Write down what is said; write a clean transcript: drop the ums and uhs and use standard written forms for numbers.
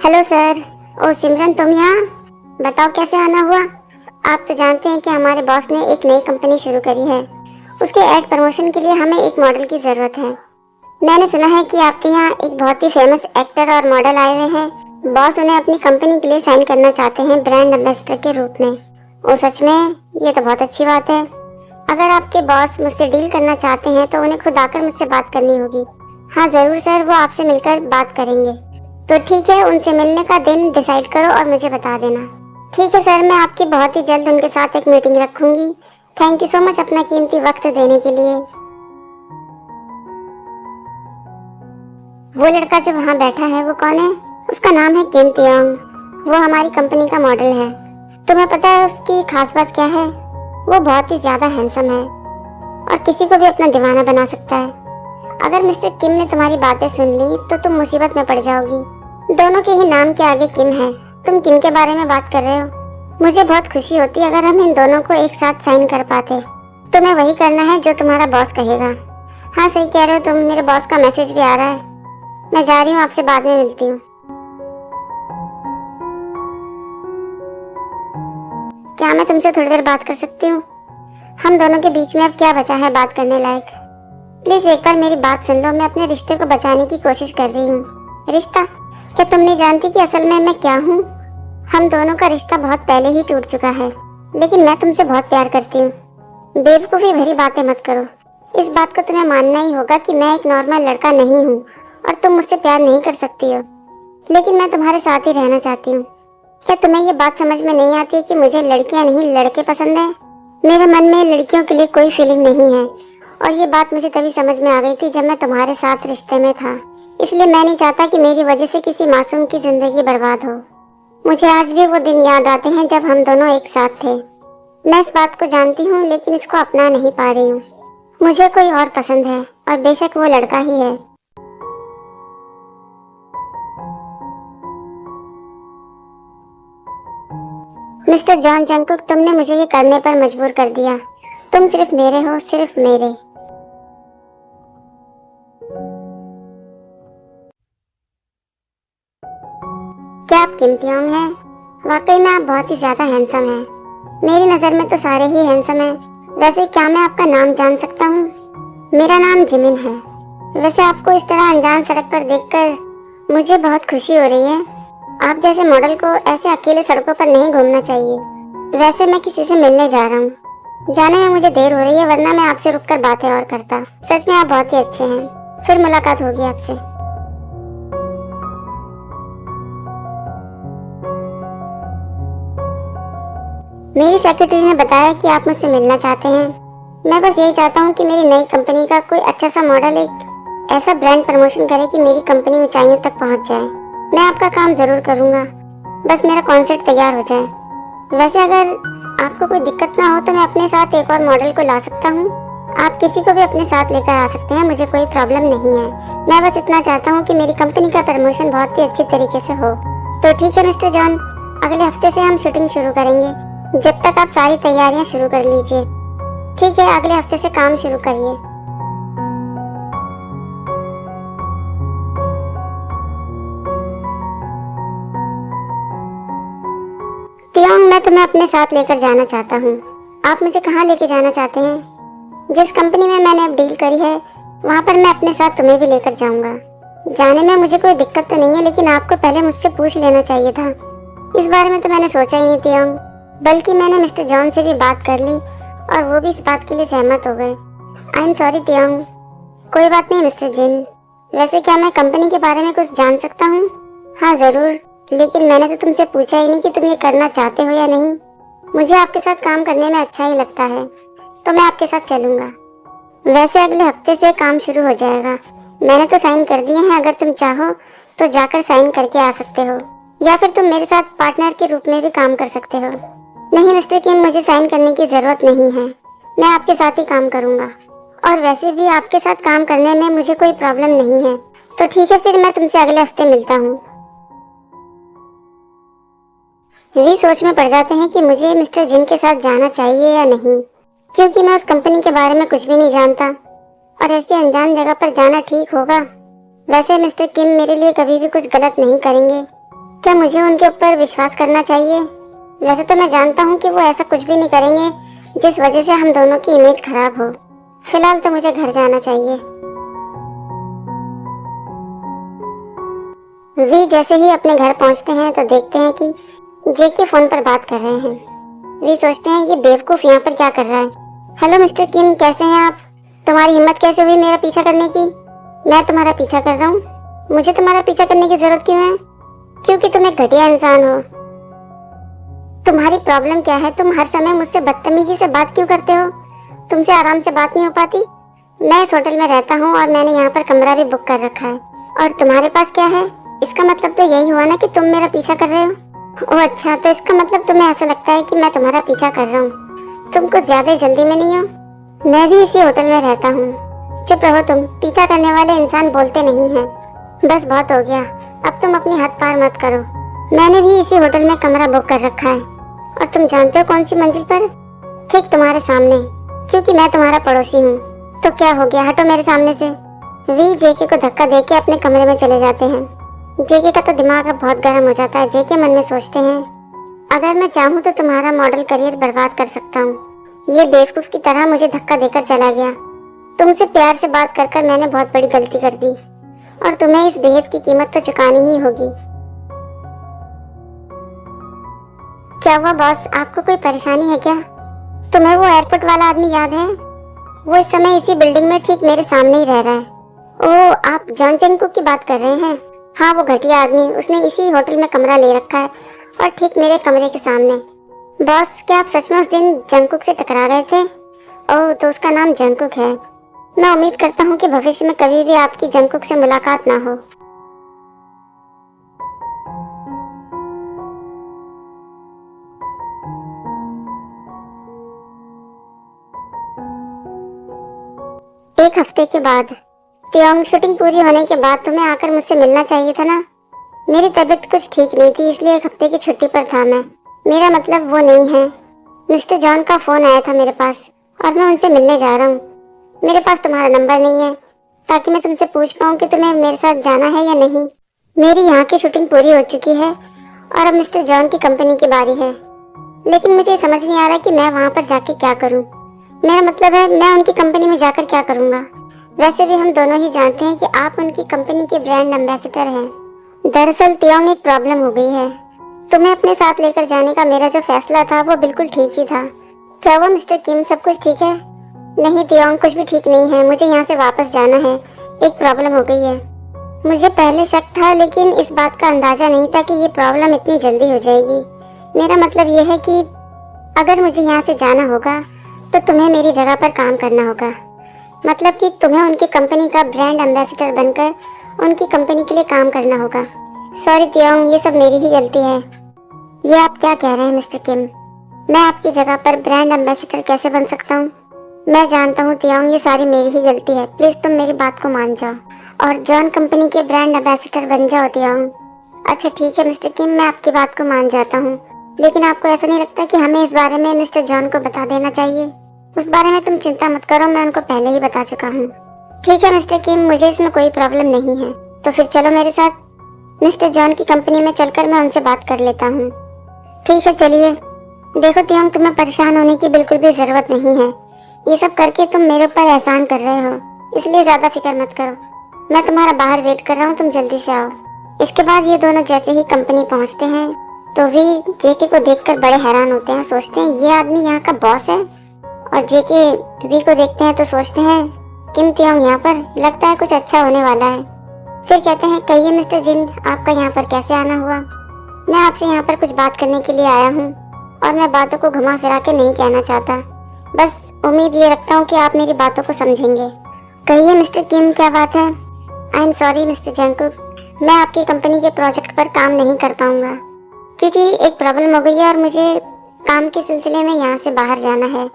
Hello sir. ओ सिमरन, तुम यहाँ? बताओ कैसे आना हुआ? आप तो जानते हैं कि हमारे बॉस ने एक नई कंपनी शुरू करी है। उसके ऐड प्रमोशन के लिए हमें एक मॉडल की ज़रूरत है। मैंने सुना है कि आपके यहाँ एक बहुत ही फेमस एक्टर और मॉडल आए हुए हैं। बॉस उन्हें अपनी कंपनी के लिए साइन करना चाहते हैं ब्रांड एम्बेसडर के रूप में। ओ सच में? ये तो बहुत अच्छी बात है। अगर आपके बॉस मुझसे डील करना चाहते हैं तो उन्हें खुद आकर मुझसे बात करनी होगी। हाँ ज़रूर सर, वो आपसे मिलकर बात करेंगे। तो ठीक है, उनसे मिलने का दिन डिसाइड करो और मुझे बता देना। ठीक है सर, मैं आपकी बहुत ही जल्द उनके साथ एक मीटिंग रखूंगी। थैंक यू सो मच अपना कीमती वक्त देने के लिए। वो लड़का जो वहाँ बैठा है वो कौन है? उसका नाम है किम तियोंग। वो हमारी कंपनी का मॉडल है। तुम्हें पता है उसकी खास बात क्या है? वो बहुत ही ज्यादा हैंडसम है और किसी को भी अपना दीवाना बना सकता है। अगर मिस्टर किम ने तुम्हारी बातें सुन ली तो तुम मुसीबत में पड़ जाओगी। दोनों के ही नाम के आगे किम है। तुम किन के बारे में बात कर रहे हो? मुझे बहुत खुशी होती अगर हम इन दोनों को एक साथ साइन कर पाते। तुम्हें वही करना है जो तुम्हारा बॉस कहेगा। हाँ सही कह रहे हो तुम, मेरे बॉस का मैसेज भी आ रहा है। मैं जा रही हूँ, आपसे बाद में मिलती हूँ। क्या मैं तुमसे थोड़ी देर बात कर सकती हूँ? हम दोनों के बीच में अब क्या बचा है बात करने लायक? प्लीज एक बार मेरी बात सुन लो। मैं अपने रिश्ते को बचाने की कोशिश कर रही हूँ। रिश्ता? क्या तुम नहीं जानती कि असल में मैं क्या हूँ? हम दोनों का रिश्ता बहुत पहले ही टूट चुका है, लेकिन मैं तुमसे बहुत प्यार करती हूँ। बेवकूफ़ी भरी बातें मत करो। इस बात को तुम्हें मानना ही होगा कि मैं एक नॉर्मल लड़का नहीं हूँ और तुम मुझसे प्यार नहीं कर सकती हो, लेकिन मैं तुम्हारे साथ ही रहना चाहती हूँ। क्या तुम्हें ये बात समझ में नहीं आती कि मुझे लड़कियाँ नहीं लड़के पसंद है? मेरे मन में लड़कियों के लिए कोई फीलिंग नहीं है और ये बात मुझे तभी समझ में आ गई थी जब मैं तुम्हारे साथ रिश्ते में था। इसलिए मैं नहीं चाहता कि मेरी वजह से किसी मासूम की जिंदगी बर्बाद हो। मुझे आज भी वो दिन याद आते हैं जब हम दोनों एक साथ थे। मैं इस बात को जानती हूँ लेकिन इसको अपना नहीं पा रही हूँ। मुझे कोई और पसंद है और बेशक वो लड़का ही है। मिस्टर जॉन जंगकुक, तुमने मुझे ये करने पर मजबूर कर दिया। तुम सिर्फ मेरे हो, सिर्फ मेरे। क्या आप किम तियोंग हैं? वाकई में आप बहुत ही ज्यादा हैंडसम हैं। मेरी नज़र में तो सारे ही हैंडसम हैं। वैसे क्या मैं आपका नाम जान सकता हूँ? मेरा नाम जिमिन है। वैसे आपको इस तरह अनजान सड़क पर देखकर मुझे बहुत खुशी हो रही है। आप जैसे मॉडल को ऐसे अकेले सड़कों पर नहीं घूमना चाहिए। वैसे मैं किसी से मिलने जा रहा हूँ। जाने में मुझे देर हो रही है, वरना मैं आपसे रुककर बातें और करता। सच में आप बहुत ही अच्छे हैं। फिर मुलाकात होगी आपसे। मेरी सेक्रेटरी ने बताया कि आप मुझसे मिलना चाहते हैं। मैं बस यही चाहता हूँ कि मेरी नई कंपनी का कोई अच्छा सा मॉडल एक ऐसा ब्रांड प्रमोशन करे कि मेरी कंपनी ऊंचाइयों तक पहुँच जाए। मैं आपका काम जरूर करूँगा, बस मेरा कॉन्सेप्ट तैयार हो जाए। वैसे अगर आपको कोई दिक्कत ना हो तो मैं अपने साथ एक और मॉडल को ला सकता हूँ। आप किसी को भी अपने साथ लेकर आ सकते हैं, मुझे कोई प्रॉब्लम नहीं है। मैं बस इतना चाहता हूँ कि मेरी कंपनी का प्रमोशन बहुत ही अच्छी तरीके से हो। तो ठीक है मिस्टर जॉन, अगले हफ्ते से हम शूटिंग शुरू करेंगे। जब तक आप सारी तैयारियां शुरू कर लीजिए। ठीक है, अगले हफ्ते से काम शुरू करिए। तियोंग, मैं तुम्हें अपने साथ लेकर जाना चाहता हूँ। आप मुझे कहाँ लेके जाना चाहते हैं? जिस कंपनी में मैंने अब डील करी है वहाँ पर मैं अपने साथ तुम्हें भी लेकर जाऊंगा। जाने में मुझे कोई दिक्कत तो नहीं है, लेकिन आपको पहले मुझसे पूछ लेना चाहिए था। इस बारे में तो मैंने सोचा ही नहीं तियोंग, बल्कि मैंने मिस्टर जॉन से भी बात कर ली और वो भी इस बात के लिए सहमत हो गए। I am sorry Tiyong. कोई बात नहीं मिस्टर जिन। वैसे क्या मैं कंपनी के बारे में कुछ जान सकता हूँ? हाँ ज़रूर, लेकिन मैंने तो तुमसे पूछा ही नहीं कि तुम ये करना चाहते हो या नहीं। मुझे आपके साथ काम करने में अच्छा ही लगता है, तो मैं आपके साथ चलूँगा। वैसे अगले हफ्ते से काम शुरू हो जाएगा। मैंने तो साइन कर दिए हैं, अगर तुम चाहो तो जाकर साइन करके आ सकते हो, या फिर तुम मेरे साथ पार्टनर के रूप में भी काम कर सकते हो। नहीं मिस्टर किम, मुझे साइन करने की ज़रूरत नहीं है। मैं आपके साथ ही काम करूँगा और वैसे भी आपके साथ काम करने में मुझे कोई प्रॉब्लम नहीं है। तो ठीक है, फिर मैं तुमसे अगले हफ्ते मिलता हूँ। वे सोच में पड़ जाते हैं कि मुझे मिस्टर जिन के साथ जाना चाहिए या नहीं, क्योंकि मैं उस कंपनी के बारे में कुछ भी नहीं जानता और ऐसी अनजान जगह पर जाना ठीक होगा। वैसे मिस्टर किम मेरे लिए कभी भी कुछ गलत नहीं करेंगे। क्या मुझे उनके ऊपर विश्वास करना चाहिए? वैसे तो मैं जानता हूँ कि वो ऐसा कुछ भी नहीं करेंगे जिस वजह से हम दोनों की इमेज खराब हो। फिलहाल तो मुझे घर जाना चाहिए। वी जैसे ही अपने घर पहुंचते हैं तो देखते हैं कि जेके फोन पर बात कर रहे हैं। वी सोचते हैं ये बेवकूफ यहाँ पर क्या कर रहा है। हेलो मिस्टर किम, कैसे हैं आप? तुम्हारी हिम्मत कैसे हुई मेरा पीछा करने की? मैं तुम्हारा पीछा कर रहा हूँ। मुझे तुम्हारा पीछा करने की जरूरत क्यों है? क्योंकि तुम एक घटिया इंसान हो। तुम्हारी प्रॉब्लम क्या है? तुम हर समय मुझसे बदतमीजी से बात क्यों करते हो? तुमसे आराम से बात नहीं हो पाती? मैं इस होटल में रहता हूँ और मैंने यहाँ पर कमरा भी बुक कर रखा है, और तुम्हारे पास क्या है? इसका मतलब तो यही हुआ ना कि तुम मेरा पीछा कर रहे हो। ओह अच्छा, तो इसका मतलब तुम्हें ऐसा लगता है कि मैं तुम्हारा पीछा कर रहा हूँ। तुम कुछ ज्यादा जल्दी में नहीं हो? मैं भी इसी होटल में रहता हूँ। चुप रहो तुम, पीछा करने वाले इंसान बोलते नहीं हैं। बस बहुत हो गया, अब तुम अपनी हद पार मत करो। मैंने भी इसी होटल में कमरा बुक कर रखा है, और तुम जानते हो कौन सी मंजिल पर? ठीक तुम्हारे सामने, क्योंकि मैं तुम्हारा पड़ोसी हूँ। तो क्या हो गया, हटो मेरे सामने से। वी जेके को धक्का देके अपने कमरे में चले जाते हैं। जेके का तो दिमाग अब बहुत गर्म हो जाता है। जेके मन में सोचते हैं, अगर मैं चाहूँ तो तुम्हारा मॉडल करियर बर्बाद कर सकता हूँ। ये बेवकूफ की तरह मुझे धक्का देकर चला गया। तुमसे प्यार से बात कर कर मैंने बहुत बड़ी गलती कर दी, और तुम्हें इस बिहेव की कीमत तो चुकानी ही होगी। क्या हुआ बॉस, आपको कोई परेशानी है क्या? तुम्हें वो एयरपोर्ट वाला आदमी याद है? वो इस समय इसी बिल्डिंग में ठीक मेरे सामने ही रह रहा है। ओह, आप जॉन जंगकुक की बात कर रहे हैं? हाँ, वो घटिया आदमी, उसने इसी होटल में कमरा ले रखा है, और ठीक मेरे कमरे के सामने। बॉस, क्या आप सच में उस दिन जंगकुक से टकरा गए थे? ओह, तो उसका नाम जंगकुक है। मैं उम्मीद करता हूँ कि भविष्य में कभी भी आपकी जंगकुक से मुलाकात ना हो। एक हफ्ते के बाद। त्योंग, शूटिंग पूरी होने के बाद तुम्हें आकर मुझसे मिलना चाहिए था ना। मेरी तबीयत कुछ ठीक नहीं थी, इसलिए एक हफ्ते की छुट्टी पर था मैं। मेरा मतलब वो नहीं है। मिस्टर जॉन का फोन आया था मेरे पास, और मैं उनसे मिलने जा रहा हूँ। मेरे पास तुम्हारा नंबर नहीं है, ताकि मैं तुमसे पूछ पाऊँ कि तुम्हें मेरे साथ जाना है या नहीं। मेरी यहाँ की शूटिंग पूरी हो चुकी है, और अब मिस्टर जॉन की कंपनी की बारी है। लेकिन मुझे समझ नहीं आ रहा कि मैं वहाँ पर जाके क्या करूँ। मेरा मतलब है, मैं उनकी कंपनी में जाकर क्या करूँगा। वैसे भी हम दोनों ही जानते हैं कि आप उनकी कंपनी के ब्रांड एम्बेसडर हैं। दरअसल त्योंग, एक प्रॉब्लम हो गई है। तुम्हें अपने साथ लेकर जाने का मेरा जो फैसला था वो बिल्कुल ठीक ही था। क्या हुआ मिस्टर किम, सब कुछ ठीक है? नहीं त्योंग, कुछ भी ठीक नहीं है। मुझे यहाँ से वापस जाना है। एक प्रॉब्लम हो गई है। मुझे पहले शक था, लेकिन इस बात का अंदाजा नहीं था कि ये प्रॉब्लम इतनी जल्दी हो जाएगी। मेरा मतलब ये है कि अगर मुझे यहाँ से जाना होगा तो तुम्हें मेरी जगह पर काम करना होगा। मतलब कि तुम्हें उनकी कंपनी का ब्रांड एम्बेसडर बनकर उनकी कंपनी के लिए काम करना होगा। सॉरी त्योंग, ये सब मेरी ही गलती है। ये आप क्या कह रहे हैं मिस्टर किम? मैं आपकी जगह पर ब्रांड एम्बेसडर कैसे बन सकता हूँ? मैं जानता हूँ त्योंग, ये सारी मेरी ही गलती है। प्लीज तुम मेरी बात को मान जाओ और जॉन कंपनी के ब्रांड एम्बेसडर बन जाओ त्योंग। अच्छा ठीक है मिस्टर किम, मैं आपकी बात को मान जाता हूँ, लेकिन आपको ऐसा नहीं लगता कि हमें इस बारे में मिस्टर जॉन को बता देना चाहिए? उस बारे में तुम चिंता मत करो, मैं उनको पहले ही बता चुका हूँ। ठीक है मिस्टर किम, मुझे इसमें कोई प्रॉब्लम नहीं है। तो फिर चलो मेरे साथ। मिस्टर जॉन की कंपनी में चलकर मैं उनसे बात कर लेता हूँ। ठीक है, चलिए। देखो त्योंग, तुम्हें परेशान होने की बिल्कुल भी जरूरत नहीं है। ये सब करके तुम मेरे ऊपर एहसान कर रहे हो, इसलिए ज्यादा फिक्र मत करो। मैं तुम्हारा बाहर वेट कर रहा हूँ, तुम जल्दी से आओ। इसके बाद ये दोनों जैसे ही कंपनी पहुँचते हैं तो वी जेके को देखकर बड़े हैरान होते हैं। सोचते हैं ये आदमी यहाँ का बॉस है, और जेके वी को देखते हैं तो सोचते हैं किम त्योंग यहाँ पर, लगता है कुछ अच्छा होने वाला है। फिर कहते हैं, कहिए मिस्टर जिन, आपका यहाँ पर कैसे आना हुआ? मैं आपसे यहाँ पर कुछ बात करने के लिए आया हूँ, और मैं बातों को घुमा फिरा के नहीं कहना चाहता। बस उम्मीद ये रखता हूँ कि आप मेरी बातों को समझेंगे। कहिए मिस्टर किम, क्या बात है? आई एम सॉरी मिस्टर जंगकुक, मैं आपकी कंपनी के प्रोजेक्ट पर काम नहीं कर पाऊंगा, क्योंकि एक प्रॉब्लम हो गई है और मुझे काम के सिलसिले में यहाँ से बाहर जाना है।